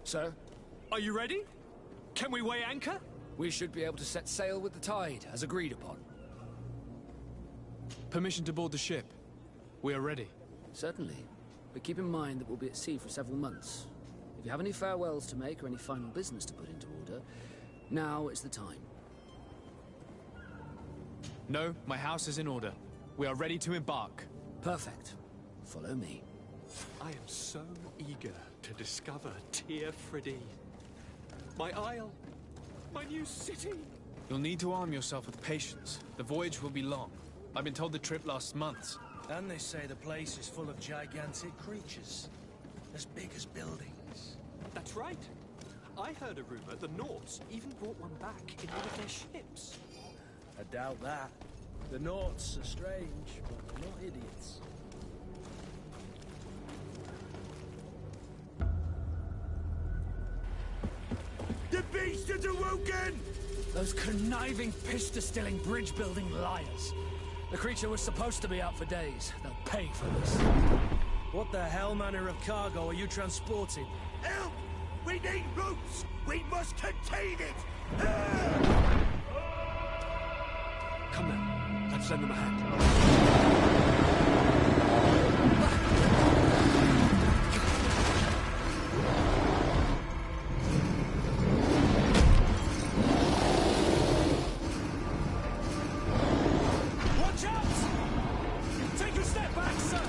Sir? Are you ready? Can we weigh anchor? We should be able to set sail with the tide, as agreed upon. Permission to board the ship. We are ready. Certainly. But keep in mind that we'll be at sea for several months. If you have any farewells to make or any final business to put into order, now is the time. No, my house is in order. We are ready to embark. Perfect. Follow me. I am so eager to discover Tir Friddy. My isle. My new city. You'll need to arm yourself with patience. The voyage will be long. I've been told the trip lasts months. And they say the place is full of gigantic creatures. As big as buildings. That's right. I heard a rumor the Norts even brought one back in one of their ships. I doubt that. The Norts are strange, but not idiots. The beast has awoken! Those conniving, piss-distilling, bridge-building liars. The creature was supposed to be out for days. They'll pay for this. What the hell manner of cargo are you transporting? Help! We need ropes! We must contain it! Come now, let's lend them a hand. Watch out! Take a step back, sir!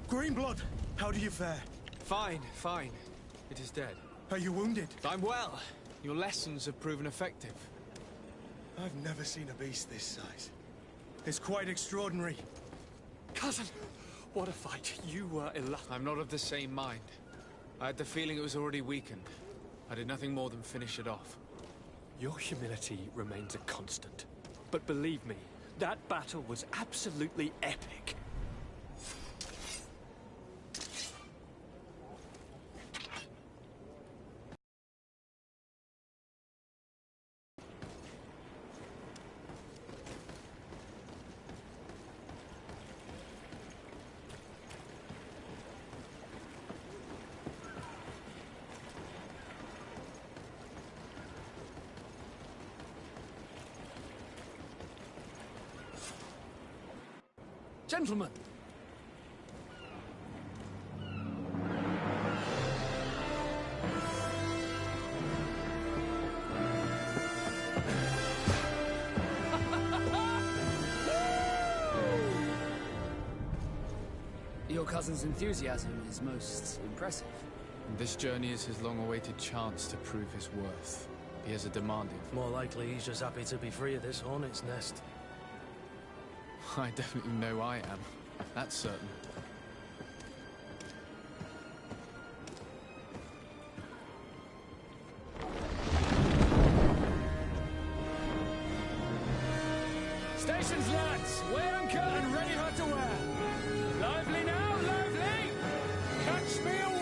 Greenblood, how do you fare? Fine, fine. It is dead. Are you wounded? I'm well. Your lessons have proven effective. I've never seen a beast this size. It's quite extraordinary. Cousin, what a fight. You were I'm not of the same mind. I had the feeling it was already weakened. I did nothing more than finish it off. Your humility remains a constant. But believe me, that battle was absolutely epic. Gentlemen! Your cousin's enthusiasm is most impressive. And this journey is his long-awaited chance to prove his worth. He has a demanding. More likely he's just happy to be free of this hornet's nest. I definitely know I am. That's certain. Stations, lads! Weigh anchor and ready her to wear! Lively now, lively! Catch me a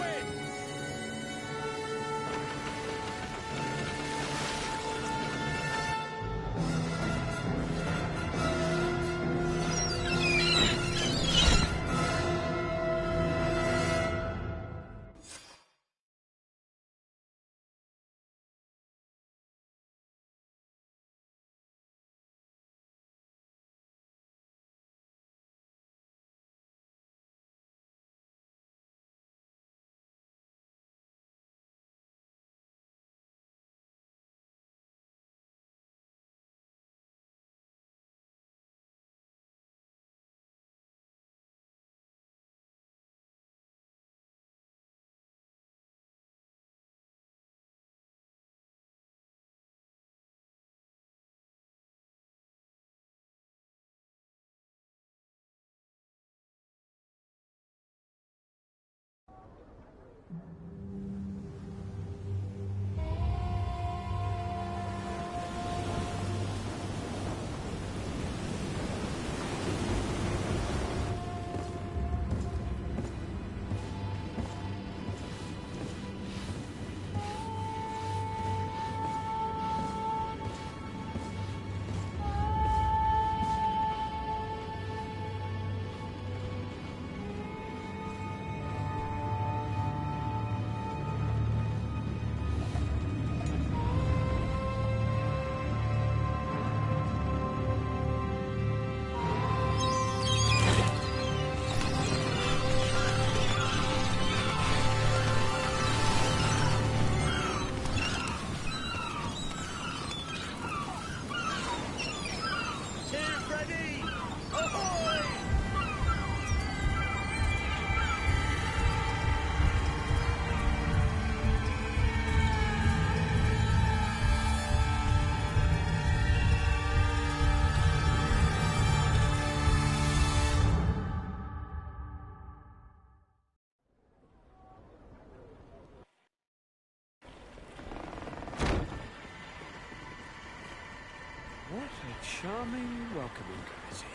charming welcoming committee.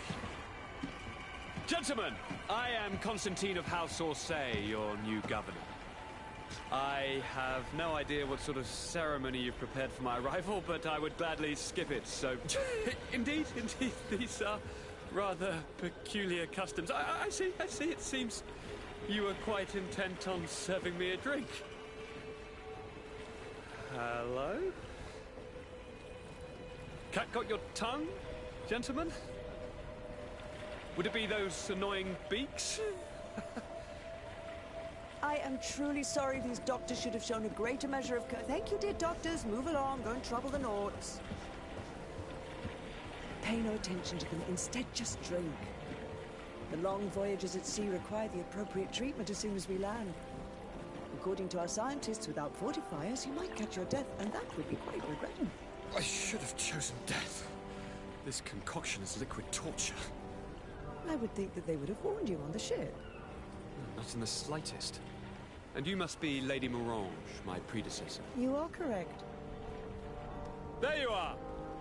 Gentlemen, I am Constantine of House Orsay, your new governor. I have no idea what sort of ceremony you've prepared for my arrival, but I would gladly skip it, so... Indeed, these are rather peculiar customs. I see, it seems you were quite intent on serving me a drink. Hello? Cat got your tongue, gentlemen? Would it be those annoying beaks? I am truly sorry these doctors should have shown a greater measure of Thank you, dear doctors. Move along. Don't trouble the Naughts. Pay no attention to them. Instead, just drink. The long voyages at sea require the appropriate treatment as soon as we land. According to our scientists, without fortifiers, you might catch your death, and that would be quite regrettable. I should have chosen death. This concoction is liquid torture. I would think that they would have warned you on the ship. Not in the slightest. And you must be Lady Morange, my predecessor. You are correct. There you are!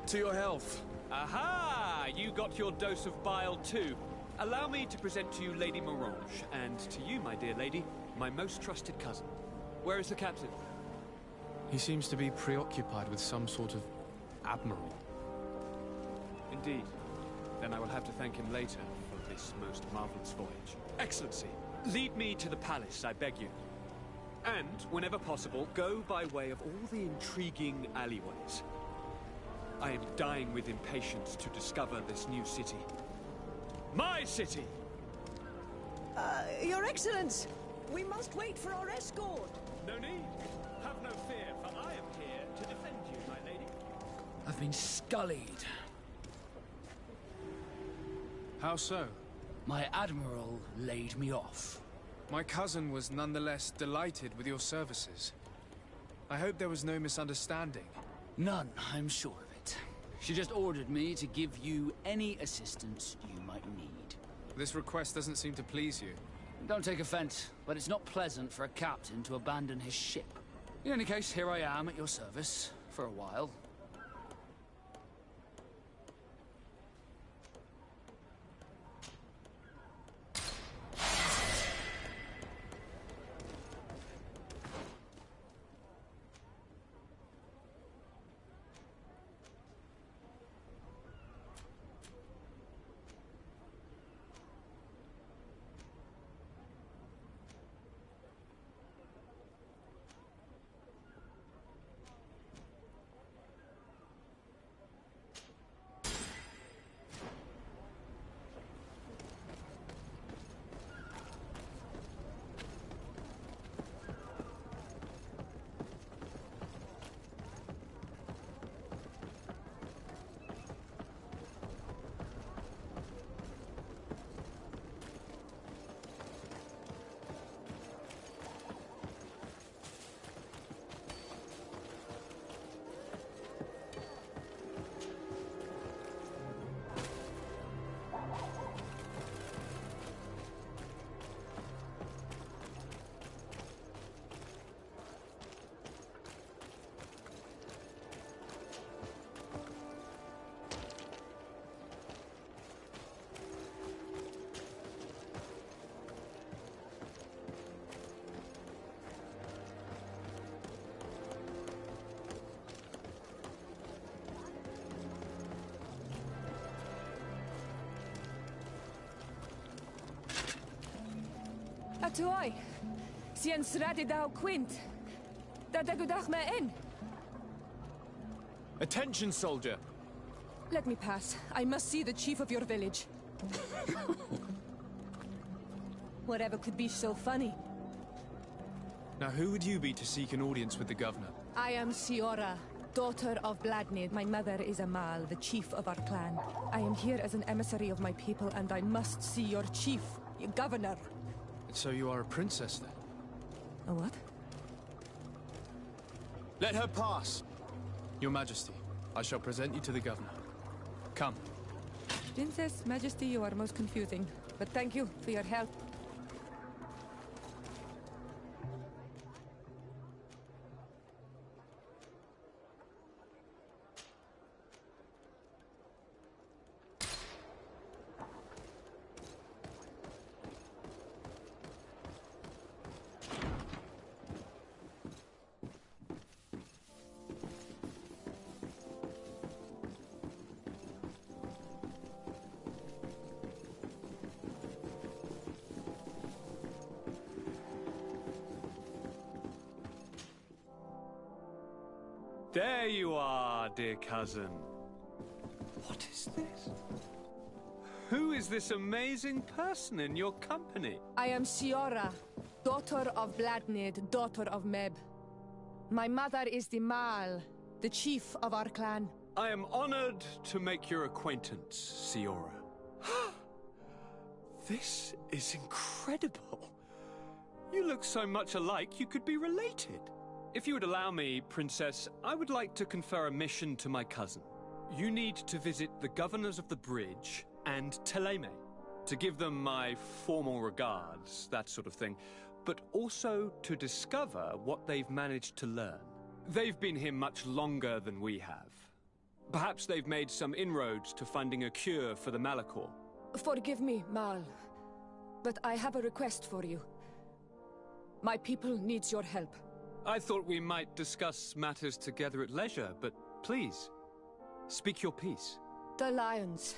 To your health. Aha! You got your dose of bile too. Allow me to present to you Lady Morange, and to you, my dear lady, my most trusted cousin. Where is the captain? He seems to be preoccupied with some sort of admiral. Indeed. Then I will have to thank him later for this most marvelous voyage. Excellency, lead me to the palace, I beg you. And, whenever possible, go by way of all the intriguing alleyways. I am dying with impatience to discover this new city. My city! Your Excellence! We must wait for our escort! No need. Have no fear, for I am here to defend you, my lady. I've been scullied. How so? My admiral laid me off. My cousin was nonetheless delighted with your services. I hope there was no misunderstanding. None, I'm sure of it. She just ordered me to give you any assistance you might need. This request doesn't seem to please you. Don't take offense, but it's not pleasant for a captain to abandon his ship. In any case, here I am at your service, for a while. Atuai, sien sradi dau quint. Da dagudach me in. Attention, soldier! Let me pass. I must see the chief of your village. Whatever could be so funny? Now who would you be to seek an audience with the governor? I am Siora, daughter of Vladnid. My mother is Amal, the chief of our clan. I am here as an emissary of my people, and I must see your chief, your governor. So you are a princess, then? A what? Let her pass! Your Majesty, I shall present you to the governor. Come. Princess, Majesty, you are most confusing. But thank you for your help. There you are, dear cousin. What is this? Who is this amazing person in your company? I am Siora, daughter of Bladnid, daughter of Meb. My mother is the Mal, the chief of our clan. I am honored to make your acquaintance, Siora. This is incredible. You look so much alike you could be related. If you would allow me, Princess, I would like to confer a mission to my cousin. You need to visit the governors of the bridge and Teleme, to give them my formal regards, that sort of thing, but also to discover what they've managed to learn. They've been here much longer than we have. Perhaps they've made some inroads to finding a cure for the Malachor. Forgive me, Mal, but I have a request for you. My people needs your help. I thought we might discuss matters together at leisure, but please, speak your piece. The Lions,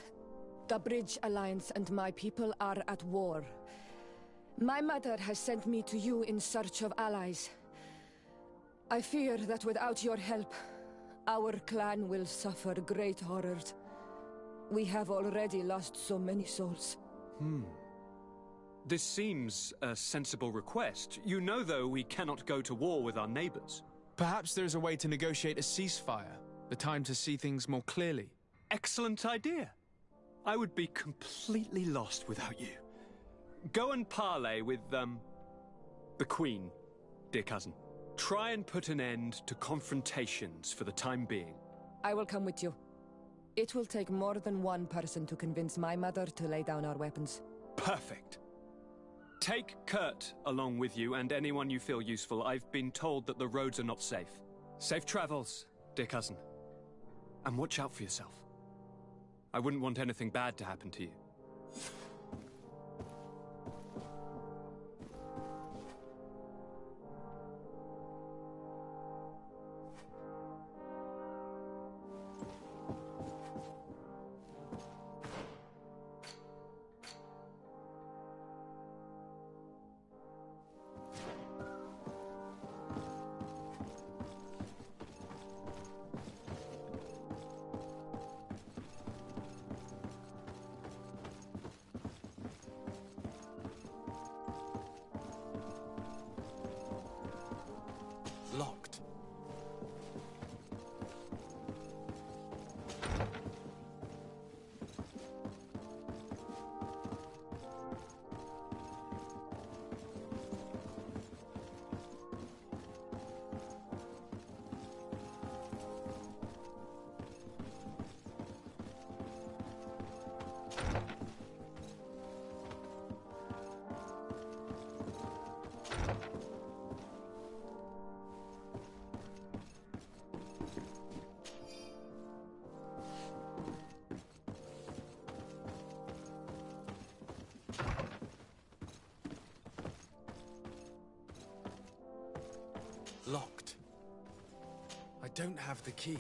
the Bridge Alliance and my people are at war. My mother has sent me to you in search of allies. I fear that without your help, our clan will suffer great horrors. We have already lost so many souls. This seems a sensible request. You know, though, we cannot go to war with our neighbors. Perhaps there's a way to negotiate a ceasefire, the time to see things more clearly. Excellent idea. I would be completely lost without you. Go and parley with, the Queen, dear cousin. Try and put an end to confrontations for the time being. I will come with you. It will take more than one person to convince my mother to lay down our weapons. Perfect. Take Kurt along with you and anyone you feel useful. I've been told that the roads are not safe. Safe travels, dear cousin. And watch out for yourself. I wouldn't want anything bad to happen to you. Locked. Locked. I don't have the key.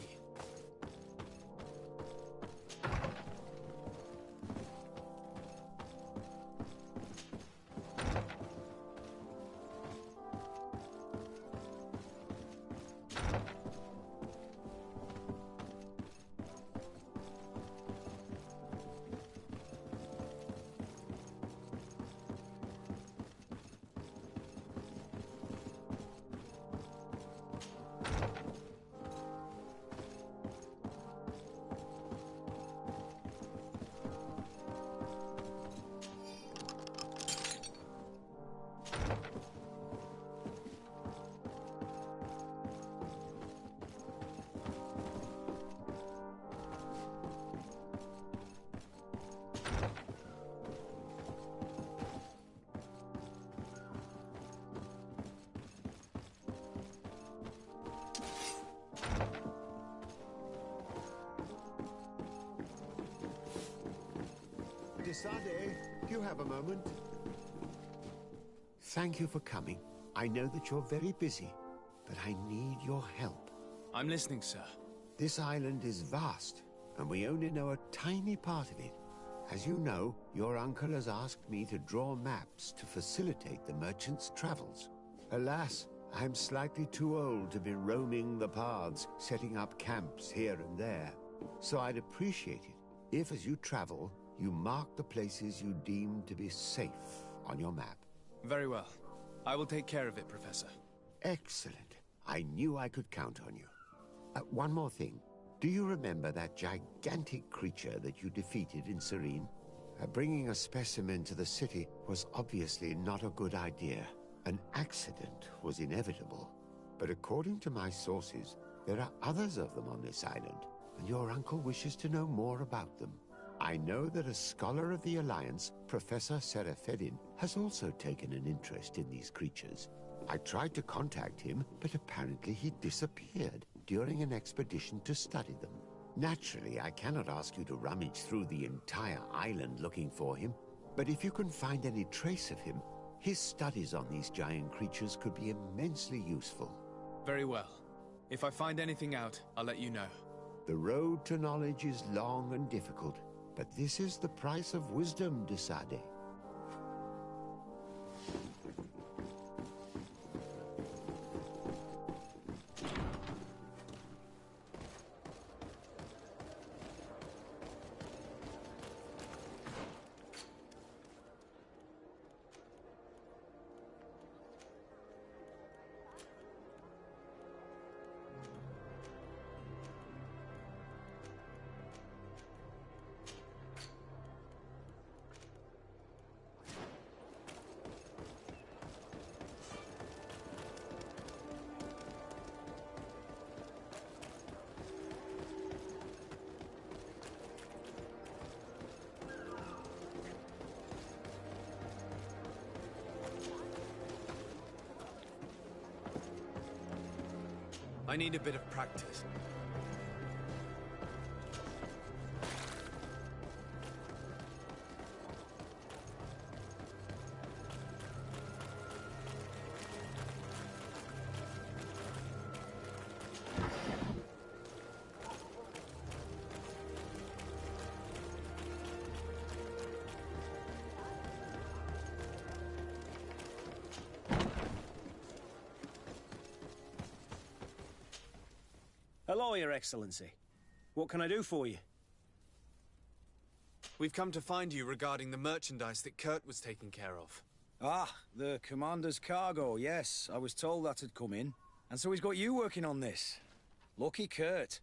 Desade, do you have a moment? Thank you for coming. I know that you're very busy, but I need your help. I'm listening, sir. This island is vast, and we only know a tiny part of it. As you know, your uncle has asked me to draw maps to facilitate the merchants' travels. Alas, I'm slightly too old to be roaming the paths, setting up camps here and there. So I'd appreciate it if, as you travel, you mark the places you deem to be safe on your map. Very well. I will take care of it, Professor. Excellent. I knew I could count on you. One more thing. Do you remember that gigantic creature that you defeated in Serene? Bringing a specimen to the city was obviously not a good idea. An accident was inevitable. But according to my sources, there are others of them on this island, and your uncle wishes to know more about them. I know that a scholar of the Alliance, Professor Serafedin, has also taken an interest in these creatures. I tried to contact him, but apparently he disappeared during an expedition to study them. Naturally, I cannot ask you to rummage through the entire island looking for him, but if you can find any trace of him, his studies on these giant creatures could be immensely useful. Very well. If I find anything out, I'll let you know. The road to knowledge is long and difficult, but this is the price of wisdom, de Sade. I need a bit of practice. Hello, Your Excellency. What can I do for you? We've come to find you regarding the merchandise that Kurt was taking care of. Ah, the Commander's cargo, yes. I was told that had come in. And so he's got you working on this. Lucky Kurt.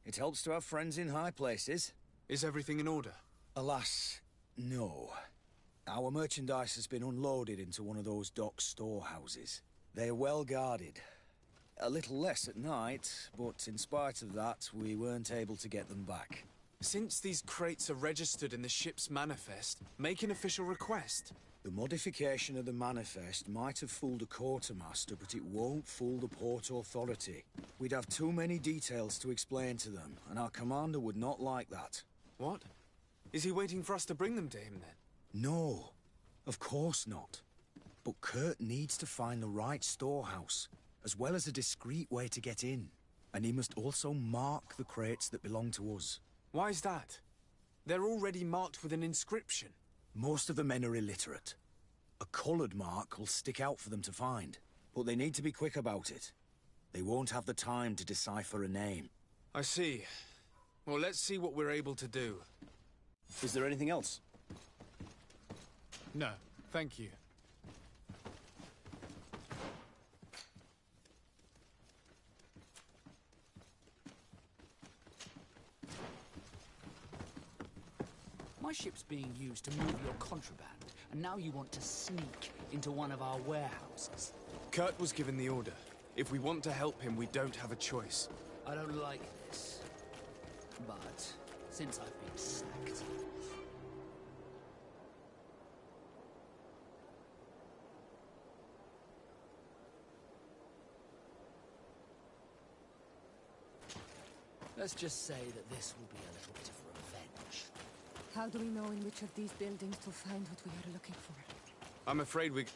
It helps to have friends in high places. Is everything in order? Alas, no. Our merchandise has been unloaded into one of those dock storehouses. They are well guarded. A little less at night, but in spite of that, we weren't able to get them back. Since these crates are registered in the ship's manifest, make an official request. The modification of the manifest might have fooled a quartermaster, but it won't fool the Port Authority. We'd have too many details to explain to them, and our commander would not like that. What? Is he waiting for us to bring them to him, then? No, of course not. But Kurt needs to find the right storehouse, as well as a discreet way to get in. And he must also mark the crates that belong to us. Why is that? They're already marked with an inscription. Most of the men are illiterate. A coloured mark will stick out for them to find, but they need to be quick about it. They won't have the time to decipher a name. I see. Well, let's see what we're able to do. Is there anything else? No, thank you. My ship's being used to move your contraband, and now you want to sneak into one of our warehouses. Kurt was given the order. If we want to help him, we don't have a choice. I don't like this. But since I've been sacked... Let's just say that this will be a little bit of revenge. How do we know in which of these buildings to find what we are looking for? I'm afraid we...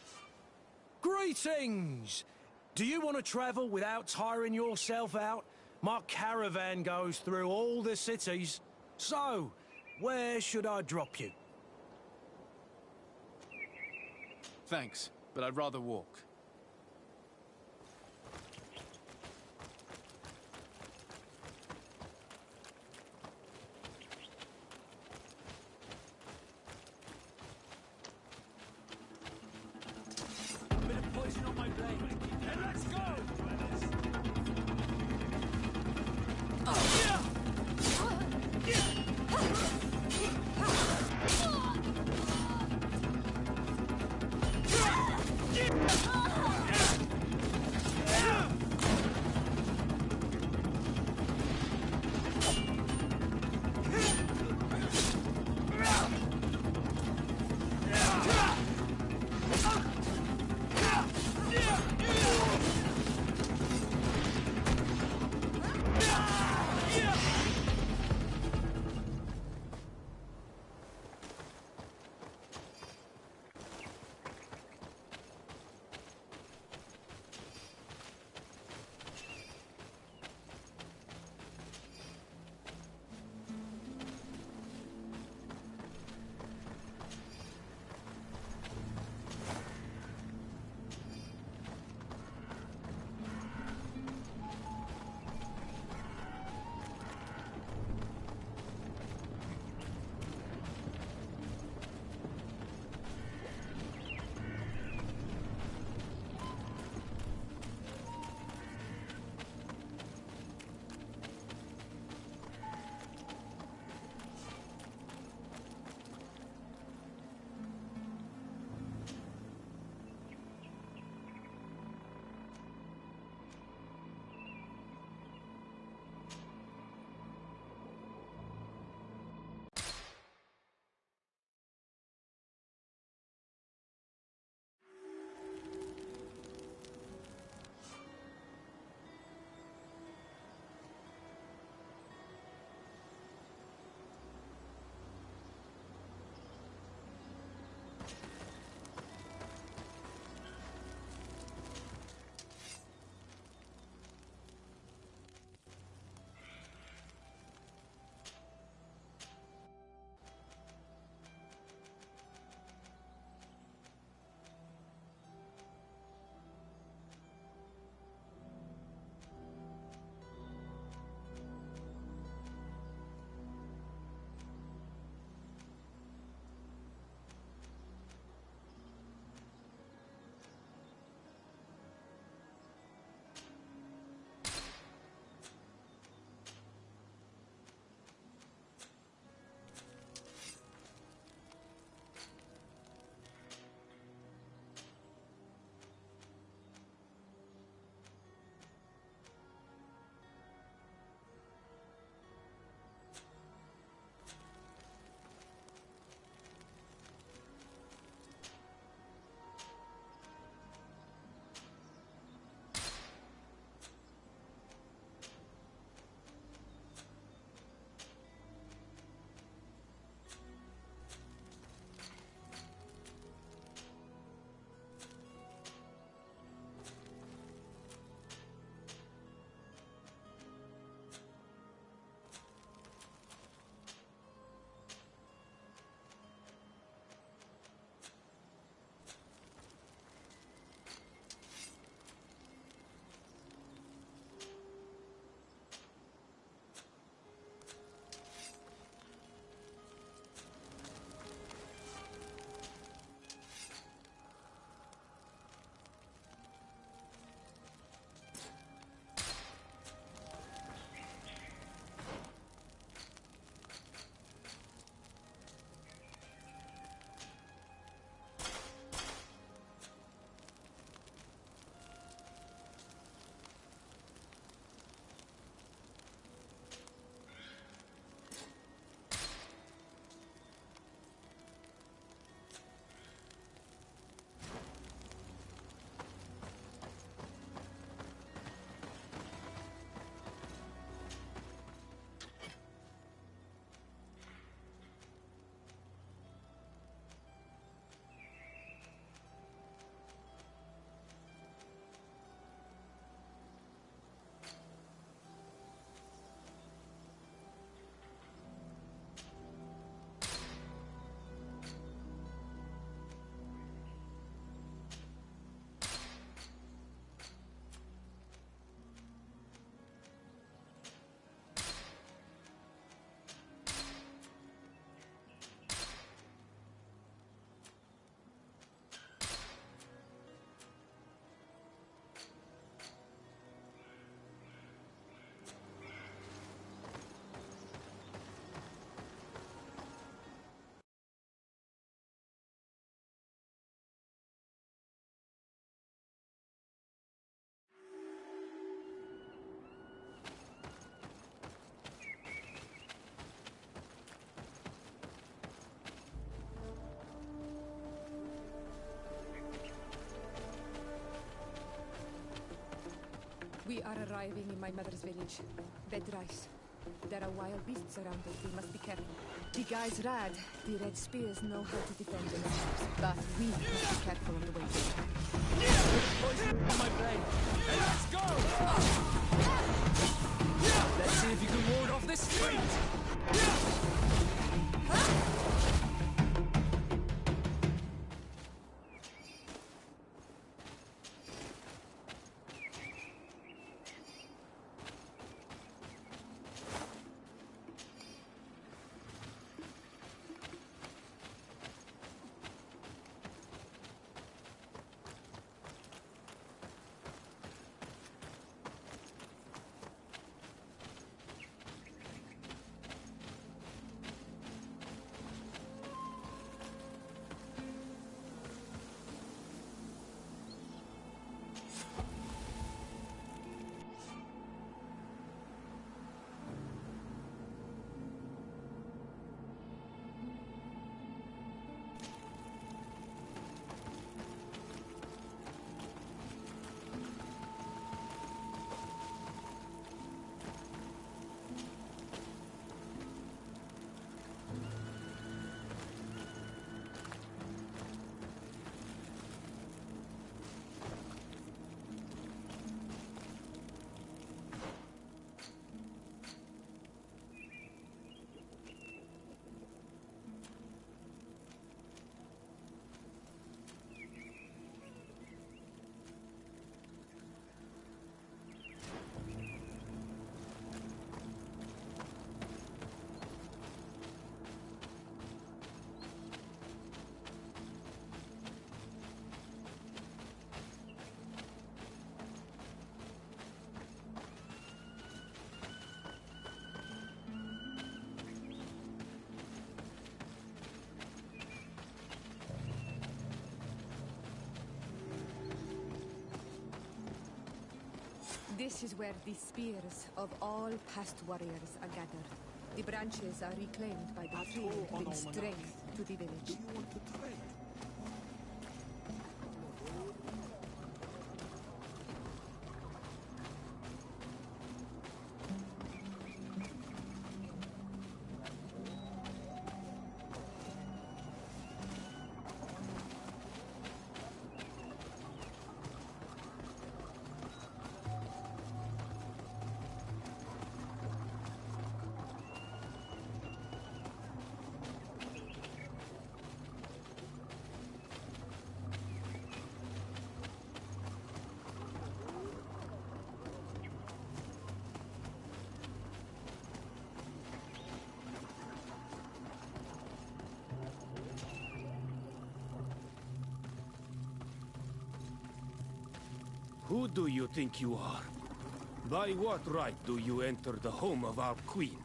Greetings! Do you want to travel without tiring yourself out? My caravan goes through all the cities. So, where should I drop you? Thanks, but I'd rather walk. are arriving in my mother's village. Bedrice. There are wild beasts around us. We must be careful. The guys rad. The red spears know how to defend themselves. But we must be careful on the way there. Poison in my blade. And let's go! Let's see if you can ward off this fate. This is where the spears of all past warriors are gathered. The branches are reclaimed by the tree to bring strength to the village. Do you want to trade? Who do you think you are? By what right do you enter the home of our queen?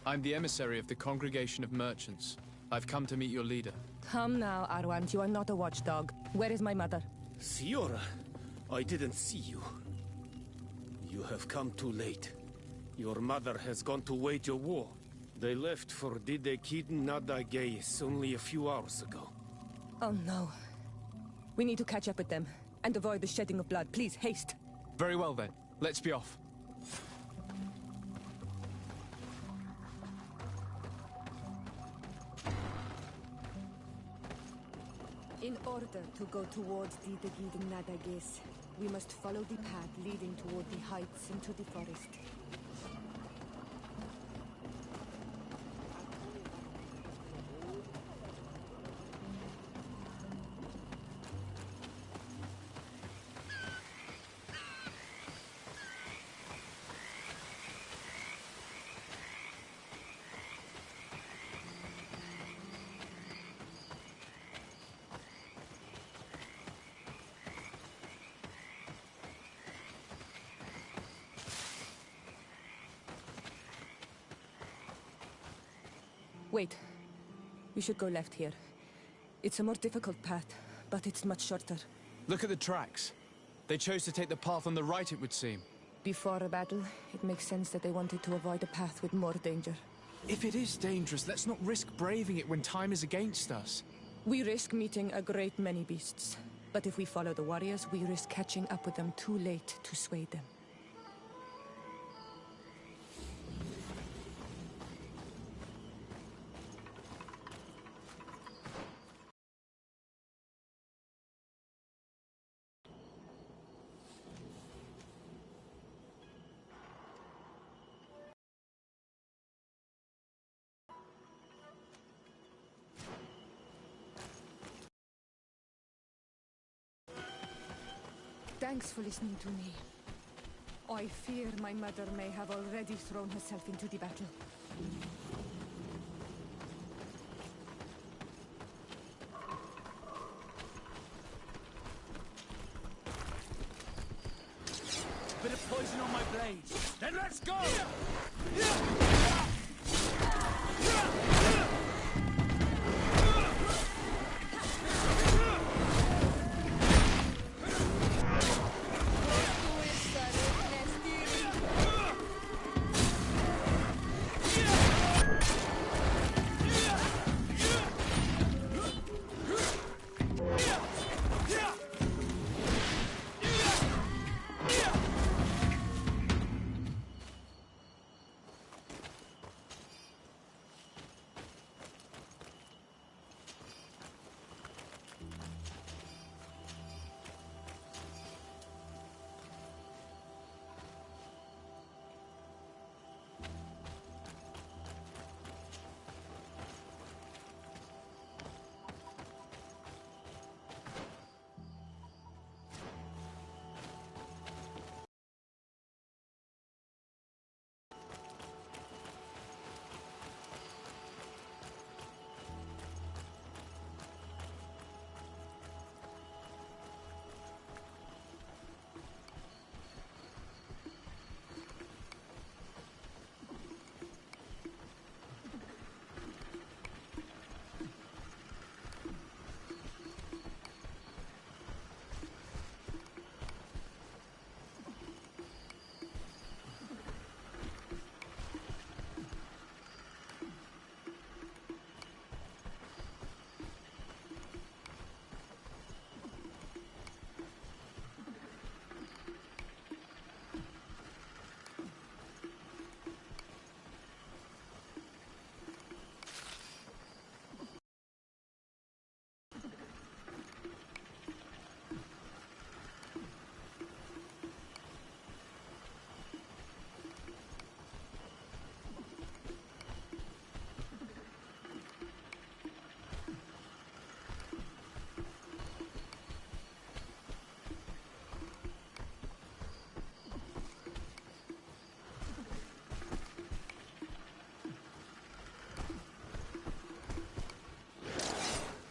I'm the emissary of the Congregation of Merchants. I've come to meet your leader. Come now, Arwant. You are not a watchdog. Where is my mother? Siora, I didn't see you. You have come too late. Your mother has gone to wage a war. They left for Didekid Nadageis only a few hours ago. Oh no. We need to catch up with them. And avoid the shedding of blood. Please, haste. Very well then. Let's be off. In order to go towards the Nadages, we must follow the path leading toward the heights into the forest. Wait. We should go left here. It's a more difficult path, but it's much shorter. Look at the tracks. They chose to take the path on the right, it would seem. Before a battle, it makes sense that they wanted to avoid a path with more danger. If it is dangerous, let's not risk braving it when time is against us. We risk meeting a great many beasts. But if we follow the warriors, we risk catching up with them too late to sway them. Thanks for listening to me. I fear my mother may have already thrown herself into the battle. Bit of poison on my blade. Then let's go!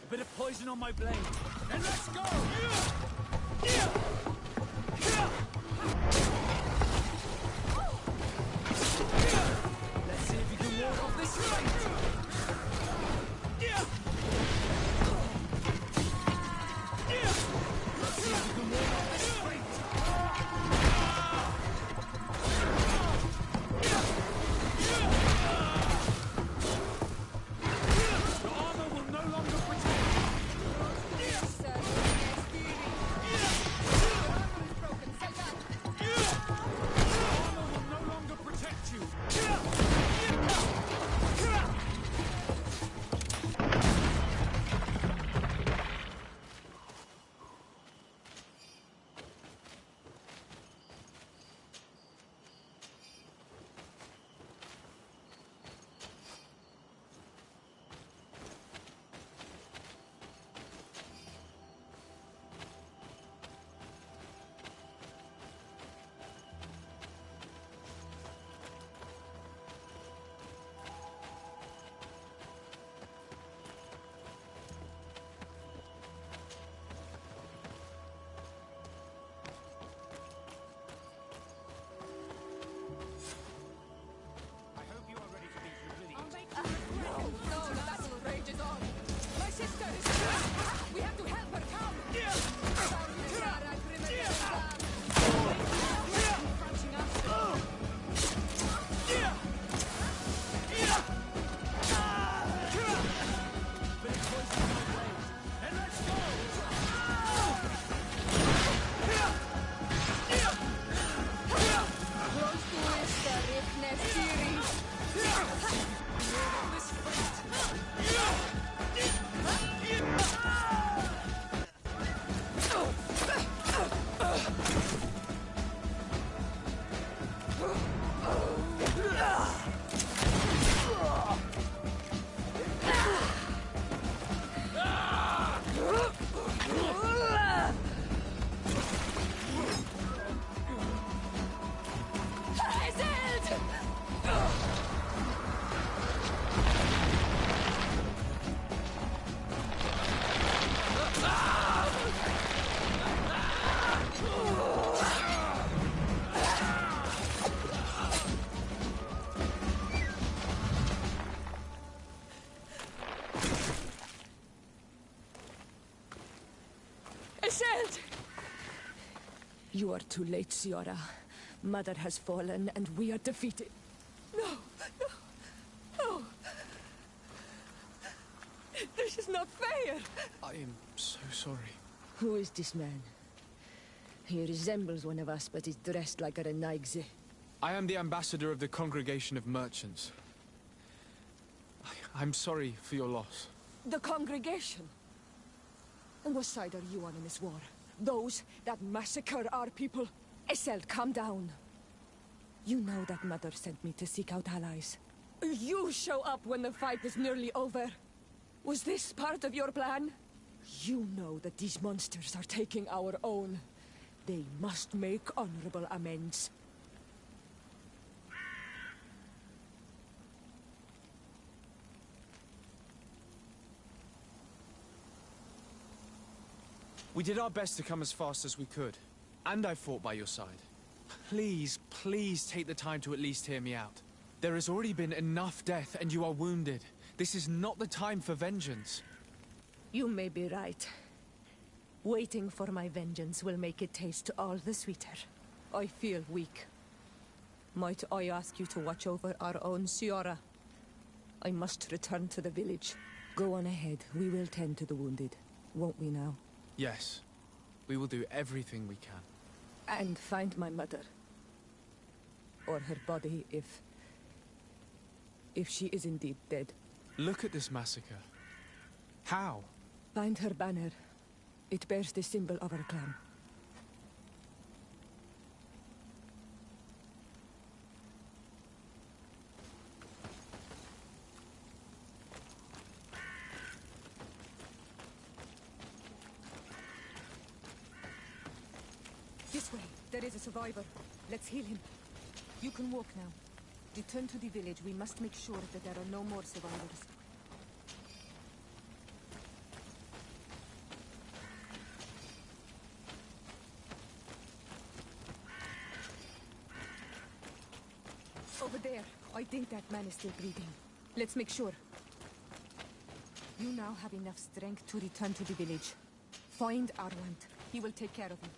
Bit of poison on my blade. Then let's go! Let's see if you can ward off this fight! Let's see if you can ward off this fight! Your armor will no longer protect. You are too late, Siora. Mother has fallen, and we are defeated. No, no, no. This is not fair. I am so sorry. Who is this man? He resembles one of us, but is dressed like a Renaigze. I am the ambassador of the Congregation of Merchants. I'm sorry for your loss. The congregation? And what side are you on in this war? Those that massacre our people? Essel, calm down. You know that Mother sent me to seek out allies. You show up when the fight is nearly over. Was this part of your plan? You know that these monsters are taking our own. They must make honorable amends. We did our best to come as fast as we could. And I fought by your side. Please, please take the time to at least hear me out. There has already been enough death and you are wounded. This is not the time for vengeance. You may be right. Waiting for my vengeance will make it taste all the sweeter. I feel weak. Might I ask you to watch over our own Siora? I must return to the village. Go on ahead. We will tend to the wounded. Won't we now? Yes. We will do everything we can. And find my mother. Or her body, if she is indeed dead. Look at this massacre. How? Find her banner. It bears the symbol of our clan. This way. There is a survivor. Let's heal him. You can walk now. Return to the village. We must make sure that there are no more survivors. Over there. I think that man is still breathing. Let's make sure. You now have enough strength to return to the village. Find Arwant. He will take care of you.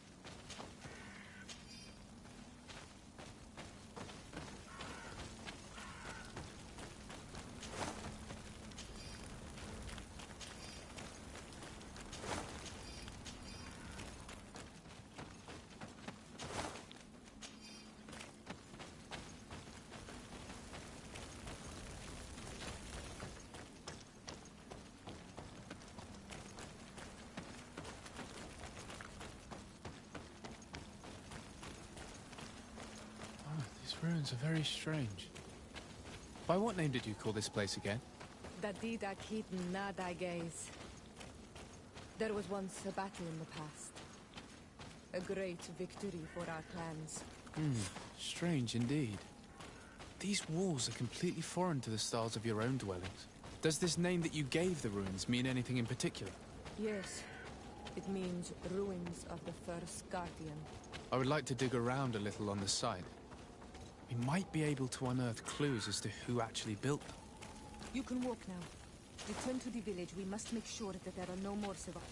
These ruins are very strange. By what name did you call this place again? Dadida Kid Nadages. There was once a battle in the past. A great victory for our clans. Strange indeed. These walls are completely foreign to the styles of your own dwellings. Does this name that you gave the ruins mean anything in particular? Yes. It means ruins of the first guardian. I would like to dig around a little on the site. We might be able to unearth clues as to who actually built them. You can walk now. Return to the village. We must make sure that there are no more survivors.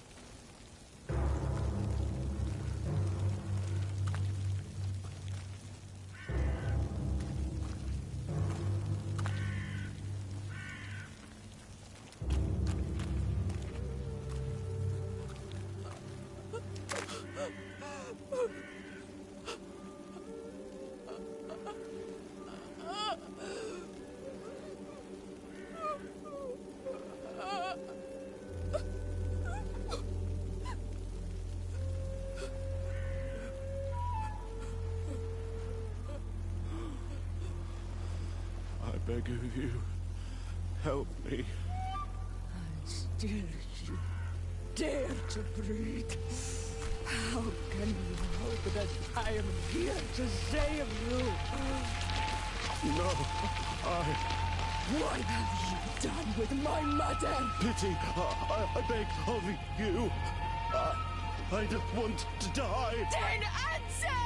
I beg of you, help me. Still you dare to breathe. How can you hope that I am here to save you? No, What have you done with my mother? Pity, I beg of you. I don't want to die. Then answer!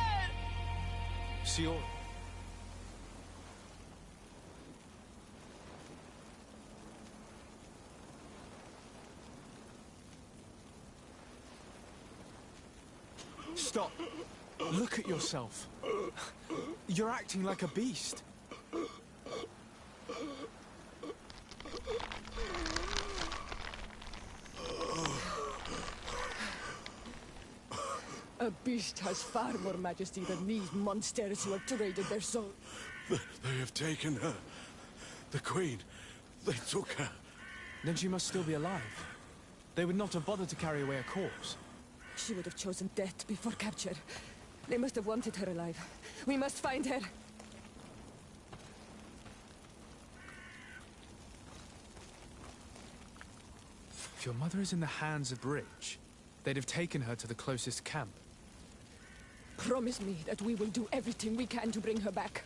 Sior... Stop! Look at yourself. You're acting like a beast. A beast has far more majesty than these monsters who have traded their soul. They have taken her. The Queen. They took her. Then she must still be alive. They would not have bothered to carry away a corpse. She would have chosen death before capture. They must have wanted her alive. We must find her. If your mother is in the hands of Bridge, they'd have taken her to the closest camp. Promise me that we will do everything we can to bring her back.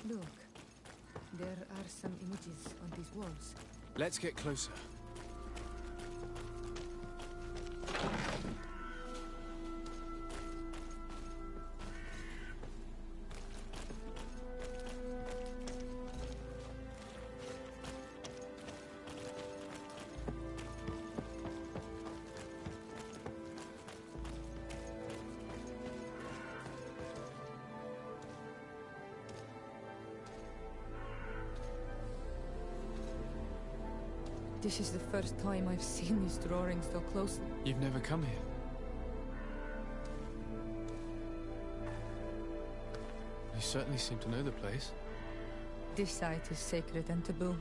Look, there are some images on these walls. Let's get closer. This is the first time I've seen these drawings so closely. You've never come here. You certainly seem to know the place. This site is sacred and taboo.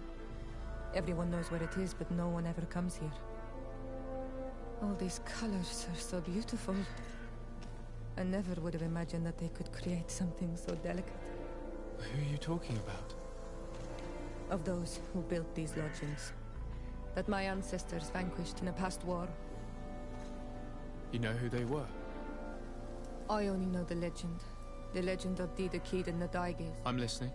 Everyone knows where it is, but no one ever comes here. All these colors are so beautiful. I never would have imagined that they could create something so delicate. Who are you talking about? Of those who built these lodgings. That my ancestors vanquished in a past war. You know who they were? I only know the legend. The legend of the Kid and the Daiges. I'm listening.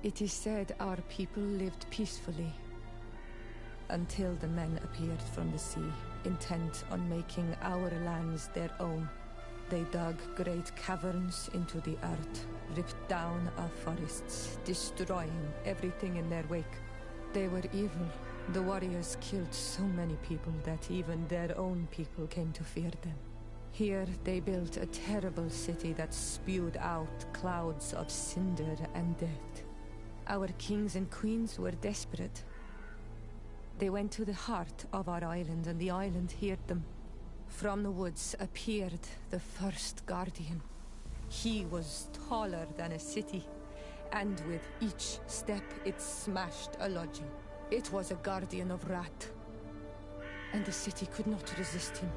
It is said our people lived peacefully. Until the men appeared from the sea, intent on making our lands their own. They dug great caverns into the earth, ripped down our forests, destroying everything in their wake. They were evil. The warriors killed so many people that even their own people came to fear them. Here they built a terrible city that spewed out clouds of cinder and death. Our kings and queens were desperate. They went to the heart of our island, and the island heard them. From the woods appeared the first guardian. He was taller than a city, and with each step it smashed a lodging. It was a guardian of Rat, and the city could not resist him.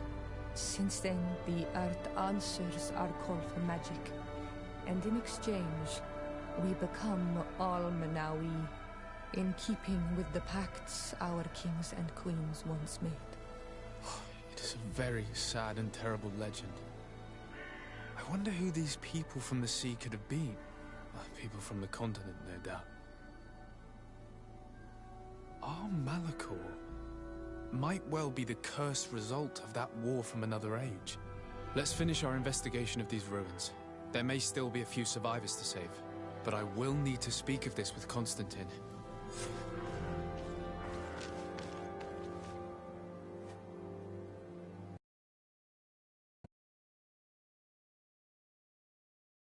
Since then, the earth answers our call for magic, and in exchange, we become Almanawi, in keeping with the pacts our kings and queens once made. It is a very sad and terrible legend. I wonder who these people from the sea could have been. People from the continent, no doubt. Malachor. might well be the cursed result of that war from another age. Let's finish our investigation of these ruins. There may still be a few survivors to save, but I will need to speak of this with Constantine.